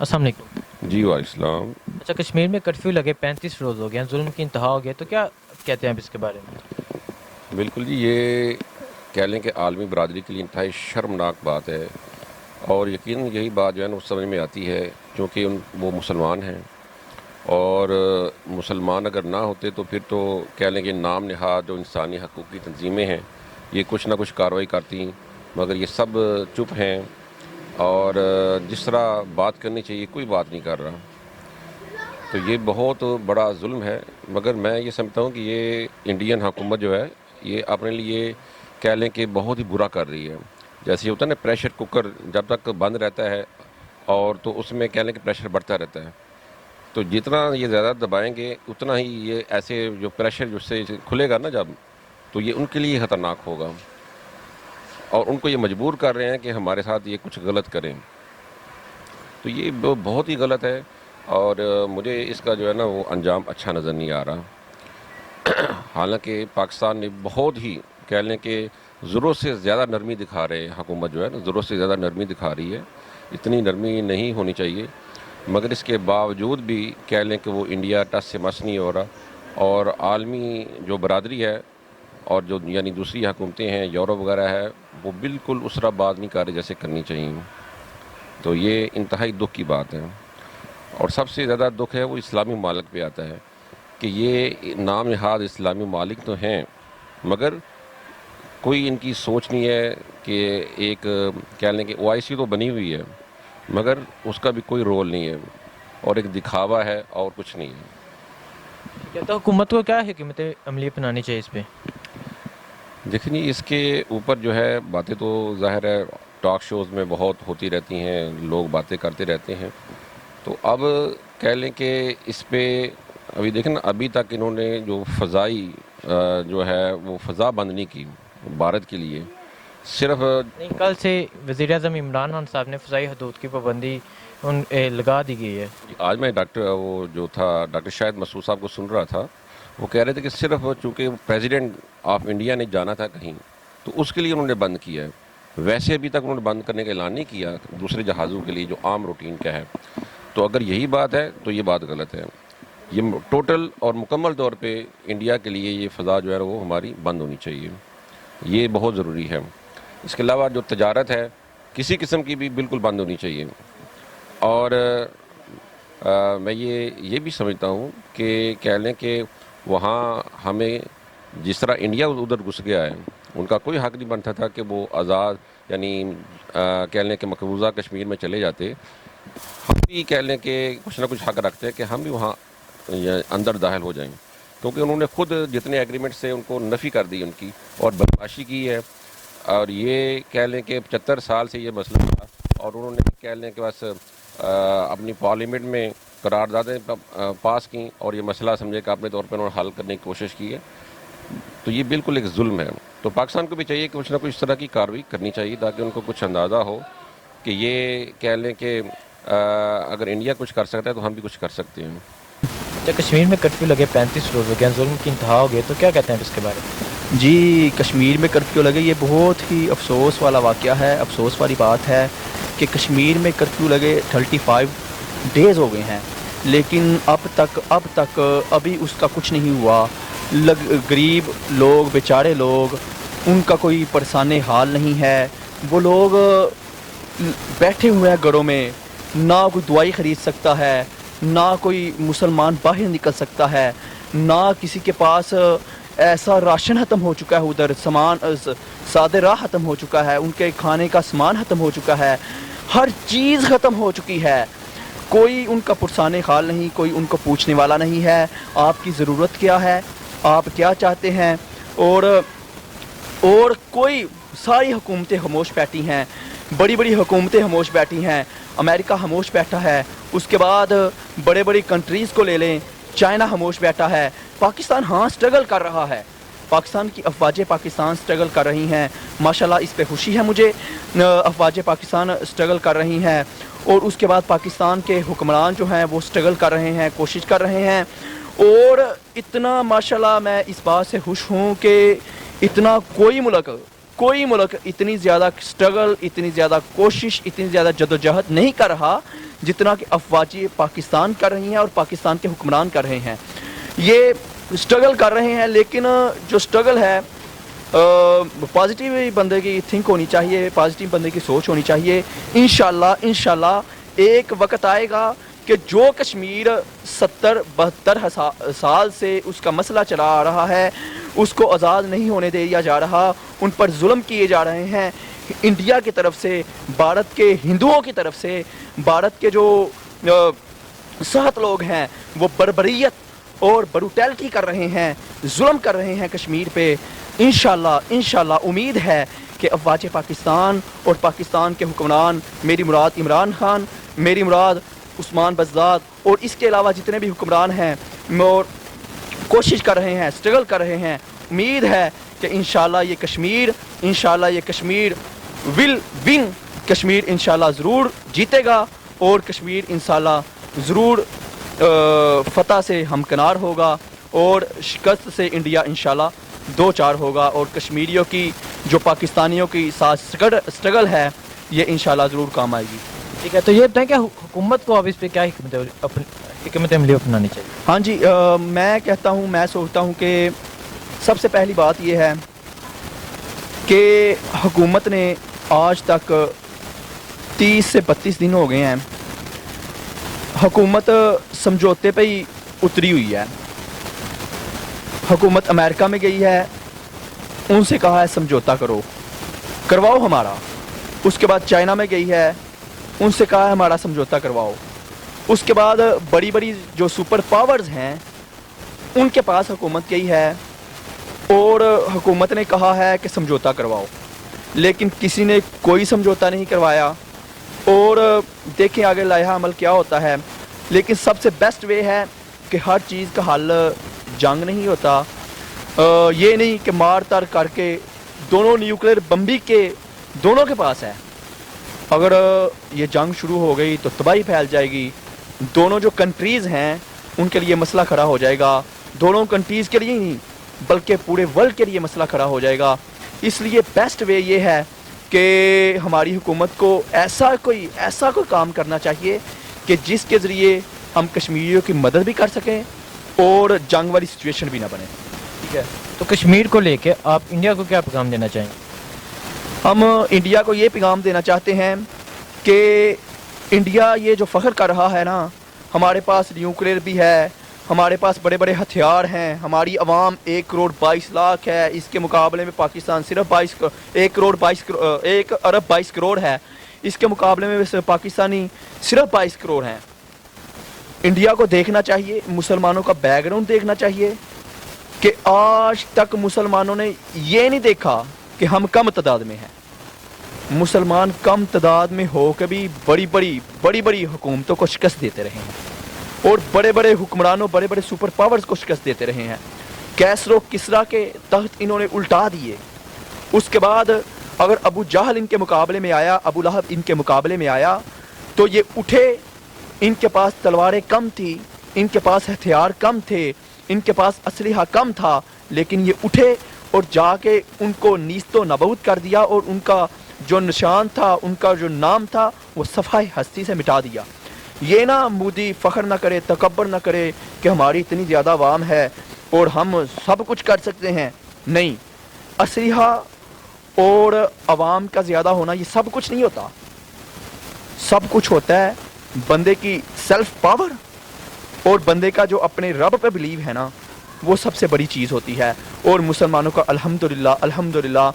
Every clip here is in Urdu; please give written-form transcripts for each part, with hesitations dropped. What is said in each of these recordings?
السلام علیکم جی وعلیکم. اچھا، کشمیر میں کرفیو لگے 35 روز ہو گئے ہیں، ظلم کی انتہا ہو گیا، تو کیا کہتے ہیں آپ اس کے بارے میں؟ بالکل جی، یہ کہہ لیں کہ عالمی برادری کے لیے انتہائی شرمناک بات ہے، اور یقیناً یہی بات جو ہے نا وہ سمجھ میں آتی ہے کیونکہ وہ مسلمان ہیں، اور مسلمان اگر نہ ہوتے تو پھر تو کہہ لیں کہ نام نہاد جو انسانی حقوق کی تنظیمیں ہیں یہ کچھ نہ کچھ کارروائی کرتی، مگر یہ سب چپ ہیں، اور جس طرح بات کرنی چاہیے کوئی بات نہیں کر رہا. تو یہ بہت بڑا ظلم ہے، مگر میں یہ سمجھتا ہوں کہ یہ انڈین حکومت جو ہے یہ اپنے لیے کہہ لیں کہ بہت ہی برا کر رہی ہے. جیسے ہوتا ہے نا پریشر کوکر جب تک بند رہتا ہے اور تو اس میں کہہ لیں کہ پریشر بڑھتا رہتا ہے، تو جتنا یہ زیادہ دبائیں گے اتنا ہی یہ ایسے جو پریشر جو سے کھلے گا نا جب، تو یہ ان کے لیے خطرناک ہوگا، اور ان کو یہ مجبور کر رہے ہیں کہ ہمارے ساتھ یہ کچھ غلط کریں. تو یہ بہت ہی غلط ہے، اور مجھے اس کا جو ہے نا وہ انجام اچھا نظر نہیں آ رہا. حالانکہ پاکستان نے بہت ہی کہہ لیں کہ ضرورت سے زیادہ نرمی دکھا رہے ہیں، حکومت جو ہے نا ضرورت سے زیادہ نرمی دکھا رہی ہے، اتنی نرمی نہیں ہونی چاہیے، مگر اس کے باوجود بھی کہہ لیں کہ وہ انڈیا ٹس سے مس نہیں ہو رہا، اور عالمی جو برادری ہے اور جو یعنی دوسری حکومتیں ہیں یورپ وغیرہ ہے وہ بالکل اس طرح بات نہیں کر رہے جیسے کرنی چاہیے. تو یہ انتہائی دکھ کی بات ہے، اور سب سے زیادہ دکھ ہے وہ اسلامی ممالک پہ آتا ہے کہ یہ نام نہاد اسلامی ممالک تو ہیں مگر کوئی ان کی سوچ نہیں ہے کہ ایک کہہ لیں کہ OIC تو بنی ہوئی ہے مگر اس کا بھی کوئی رول نہیں ہے، اور ایک دکھاوا ہے اور کچھ نہیں ہے. کہتا حکومت کو کیا حکمت عملی اپنانی چاہیے اس پہ؟ دیکھیں جی، اس کے اوپر جو ہے باتیں تو ظاہر ہے ٹاک شوز میں بہت ہوتی رہتی ہیں، لوگ باتیں کرتے رہتے ہیں، تو اب کہہ لیں کہ اس پہ ابھی دیکھیں نا ابھی تک انہوں نے جو فضائی جو ہے وہ فضا بند نہیں کی بھارت کے لیے، صرف نہیں، کل سے وزیر اعظم عمران خان صاحب نے فضائی حدود کی پابندی لگا دی گئی ہے. آج میں ڈاکٹر شاہد مسعود صاحب کو سن رہا تھا، وہ کہہ رہے تھے کہ صرف چونکہ پریزیڈنٹ آف انڈیا نے جانا تھا کہیں تو اس کے لیے انہوں نے بند کیا ہے، ویسے ابھی تک انہوں نے بند کرنے کا اعلان نہیں کیا دوسرے جہازوں کے لیے جو عام روٹین کا ہے. تو اگر یہی بات ہے تو یہ بات غلط ہے، یہ ٹوٹل اور مکمل طور پہ انڈیا کے لیے یہ فضا جو ہے وہ ہماری بند ہونی چاہیے، یہ بہت ضروری ہے. اس کے علاوہ جو تجارت ہے کسی قسم کی بھی بالکل بند ہونی چاہیے، اور میں یہ بھی سمجھتا ہوں کہ کہہ لیں کہ وہاں ہمیں جس طرح انڈیا ادھر گھس گیا ہے ان کا کوئی حق نہیں بنتا تھا کہ وہ آزاد یعنی کہہ لیں کہ مقبوضہ کشمیر میں چلے جاتے، ہم بھی کہہ لیں کہ کچھ نہ کچھ حق رکھتے ہیں کہ ہم بھی وہاں اندر داخل ہو جائیں، کیونکہ انہوں نے خود جتنے ایگریمنٹس تھے ان کو نفی کر دی ان کی اور بدماشی کی ہے. اور یہ کہہ لیں کہ 75 سال سے یہ مسئلہ تھا، اور انہوں نے کہہ لیں کہ بس اپنی پارلیمنٹ میں قراردادیں پاس کیں اور یہ مسئلہ سمجھے کہ اپنے طور پر انہوں نے حل کرنے کی کوشش کی ہے. تو یہ بالکل ایک ظلم ہے. تو پاکستان کو بھی چاہیے کہ کچھ نہ کچھ اس طرح کی کارروائی کرنی چاہیے تاکہ ان کو کچھ اندازہ ہو کہ یہ کہہ لیں کہ اگر انڈیا کچھ کر سکتا ہے تو ہم بھی کچھ کر سکتے ہیں. اچھا، کشمیر میں کرفیو لگے 35 روز ہو گئے ہیں، ظلم کی انتہا ہو گئی، تو کیا کہتے ہیں آپ اس کے بارے میں؟ جی، کشمیر میں کرفیو لگے یہ بہت ہی افسوس والا واقعہ ہے، افسوس والی بات ہے کہ کشمیر میں کرفیو لگے 35 ڈیز ہو گئے ہیں، لیکن اب تک ابھی اس کا کچھ نہیں ہوا. غریب لوگ، بیچارے لوگ، ان کا کوئی پریشان حال نہیں ہے. وہ لوگ بیٹھے ہوئے ہیں گھروں میں، نہ کوئی دوائی خرید سکتا ہے، نہ کوئی مسلمان باہر نکل سکتا ہے، نہ کسی کے پاس ایسا راشن ختم ہو چکا ہے، ادھر سامان سادہ راہ ختم ہو چکا ہے، ان کے کھانے کا سامان ختم ہو چکا ہے، ہر چیز ختم ہو چکی ہے. کوئی ان کا پرسان حال نہیں، کوئی ان کو پوچھنے والا نہیں ہے آپ کی ضرورت کیا ہے، آپ کیا چاہتے ہیں. اور کوئی ساری حکومتیں خاموش بیٹھی ہیں، بڑی بڑی حکومتیں خاموش بیٹھی ہیں، امریکہ خاموش بیٹھا ہے، اس کے بعد بڑے بڑی کنٹریز کو لے لیں، چائنا خاموش بیٹھا ہے. پاکستان ہاں سٹرگل کر رہا ہے، پاکستان کی افواج پاکستان سٹرگل کر رہی ہیں، ماشاءاللہ اس پہ خوشی ہے مجھے. افواج پاکستان سٹرگل کر رہی ہیں، اور اس کے بعد پاکستان کے حکمران جو ہیں وہ سٹرگل کر رہے ہیں، کوشش کر رہے ہیں. اور اتنا ماشاءاللہ میں اس بات سے خوش ہوں کہ اتنا کوئی ملک اتنی زیادہ سٹرگل، اتنی زیادہ کوشش، اتنی زیادہ جدوجہد نہیں کر رہا جتنا کہ افواجی پاکستان کر رہی ہیں اور پاکستان کے حکمران کر رہے ہیں. یہ سٹرگل کر رہے ہیں, لیکن جو سٹرگل ہے پازیٹیو بندے کی تھنک ہونی چاہیے, پازیٹیو بندے کی سوچ ہونی چاہیے. انشاءاللہ ایک وقت آئے گا کہ جو کشمیر 70-72 سال سے اس کا مسئلہ چلا آ رہا ہے, اس کو آزاد نہیں ہونے دیا جا رہا, ان پر ظلم کیے جا رہے ہیں انڈیا کی طرف سے, بھارت کے ہندوؤں کی طرف سے. بھارت کے جو سخت لوگ ہیں وہ بربریت اور بروٹیلٹی کر رہے ہیں, ظلم کر رہے ہیں کشمیر پہ. انشاءاللہ امید ہے کہ افواج پاکستان اور پاکستان کے حکمران, میری مراد عمران خان, میری مراد عثمان بزداد اور اس کے علاوہ جتنے بھی حکمران ہیں, اور کوشش کر رہے ہیں, سٹرگل کر رہے ہیں. امید ہے کہ انشاءاللہ یہ کشمیر ول ون, کشمیر انشاءاللہ ضرور جیتے گا, اور کشمیر انشاءاللہ ضرور فتح سے ہمکنار ہوگا, اور شکست سے انڈیا انشاءاللہ 2-4 ہوگا, اور کشمیریوں کی جو پاکستانیوں کی ساتھ سٹرگل ہے یہ انشاءاللہ ضرور کام آئے گی. ٹھیک ہے, تو یہ بتائیں کہ حکومت کو اب اس پہ کیا حکمت عملی اپنانی چاہیے؟ ہاں جی, میں سوچتا ہوں کہ سب سے پہلی بات یہ ہے کہ حکومت نے آج تک 30 سے 32 دن ہو گئے ہیں, حکومت سمجھوتے پہ ہی اتری ہوئی ہے. حکومت امریکہ میں گئی ہے, ان سے کہا ہے سمجھوتا کرواؤ ہمارا. اس کے بعد چائنا میں گئی ہے, ان سے کہا ہے ہمارا سمجھوتا کرواؤ. اس کے بعد بڑی جو سپر پاورز ہیں ان کے پاس حکومت گئی ہے اور حکومت نے کہا ہے کہ سمجھوتا کرواؤ, لیکن کسی نے کوئی سمجھوتا نہیں کروایا. اور دیکھیں آگے لائحہ عمل کیا ہوتا ہے. لیکن سب سے بیسٹ وے ہے کہ ہر چیز کا حل جنگ نہیں ہوتا. یہ نہیں کہ مار تار کر کے, دونوں نیوکلیر بمبی کے دونوں کے پاس ہے, اگر یہ جنگ شروع ہو گئی تو تباہی پھیل جائے گی. دونوں جو کنٹریز ہیں ان کے لیے مسئلہ کھڑا ہو جائے گا, دونوں کنٹریز کے لیے ہی نہیں بلکہ پورے ورلڈ کے لیے مسئلہ کھڑا ہو جائے گا. اس لیے بیسٹ وے یہ ہے کہ ہماری حکومت کو ایسا کوئی کام کرنا چاہیے کہ جس کے ذریعے ہم کشمیریوں کی مدد بھی کر سکیں اور جنگ والی سچویشن بھی نہ بنے. ٹھیک ہے, تو کشمیر کو لے کے آپ انڈیا کو کیا پیغام دینا چاہیں گے؟ ہم انڈیا کو یہ پیغام دینا چاہتے ہیں کہ انڈیا یہ جو فخر کر رہا ہے نا, ہمارے پاس نیوکلیر بھی ہے, ہمارے پاس بڑے بڑے ہتھیار ہیں, ہماری عوام 1 کروڑ 22 لاکھ ہے, اس کے مقابلے میں پاکستان صرف 1 ارب 22 کروڑ ہے, اس کے مقابلے میں پاکستانی صرف 22 کروڑ ہیں. انڈیا کو دیکھنا چاہیے, مسلمانوں کا بیک گراؤنڈ دیکھنا چاہیے کہ آج تک مسلمانوں نے یہ نہیں دیکھا کہ ہم کم تعداد میں ہیں. مسلمان کم تعداد میں ہو کے بھی بڑی بڑی حکومتوں کو شکست دیتے رہے ہیں اور بڑے بڑے حکمرانوں, بڑے بڑے سپر پاورز کو شکست دیتے رہے ہیں. کیسرو کسرا کے تحت انہوں نے الٹا دیے. اس کے بعد اگر ابو جہل ان کے مقابلے میں آیا, ابو لہب ان کے مقابلے میں آیا تو یہ اٹھے. ان کے پاس تلواریں کم تھی, ان کے پاس ہتھیار کم تھے, ان کے پاس اسلحہ کم تھا, لیکن یہ اٹھے اور جا کے ان کو نیست و نابود کر دیا, اور ان کا جو نشان تھا, ان کا جو نام تھا, وہ صفحہ ہستی سے مٹا دیا. یہ نہ مودی فخر نہ کرے, تکبر نہ کرے کہ ہماری اتنی زیادہ عوام ہے اور ہم سب کچھ کر سکتے ہیں. نہیں, اسلحہ اور عوام کا زیادہ ہونا یہ سب کچھ نہیں ہوتا. سب کچھ ہوتا ہے بندے کی سیلف پاور, اور بندے کا جو اپنے رب پہ بلیو ہے نا, وہ سب سے بڑی چیز ہوتی ہے. اور مسلمانوں کا الحمدللہ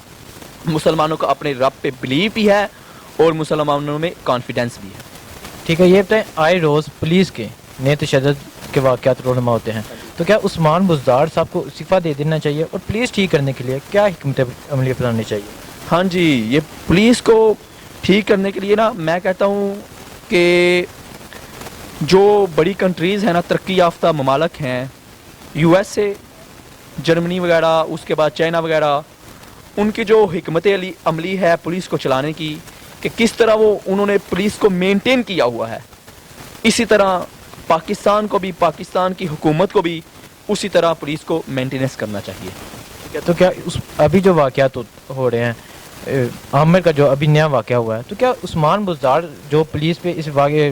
مسلمانوں کا اپنے رب پہ بلیو بھی ہے اور مسلمانوں میں کانفیڈنس بھی ہے. ٹھیک ہے, یہ بتائیں آئے روز پولیس کے نئے تشدد کے واقعات رونما ہوتے ہیں, تو کیا عثمان بزدار صاحب کو استعفیٰ دے دینا چاہیے, اور پولیس ٹھیک کرنے کے لیے کیا حکمت عملی اپنانی چاہیے؟ ہاں جی, یہ پولیس کو ٹھیک کرنے کے لیے نا میں کہتا ہوں کہ جو بڑی کنٹریز ہیں نا, ترقی یافتہ ممالک ہیں, USA, جرمنی وغیرہ, اس کے بعد چائنا وغیرہ, ان کی جو حکمت عملی ہے پولیس کو چلانے کی, کہ کس طرح انہوں نے پولیس کو مینٹین کیا ہوا ہے, اسی طرح پاکستان کو بھی, پاکستان کی حکومت کو بھی اسی طرح پولیس کو مینٹیننس کرنا چاہیے. تو کیا ابھی جو واقعات ہو رہے ہیں, عامر کا جو ابھی نیا واقعہ ہوا ہے, تو کیا عثمان بزدار جو پولیس پہ اس واقعے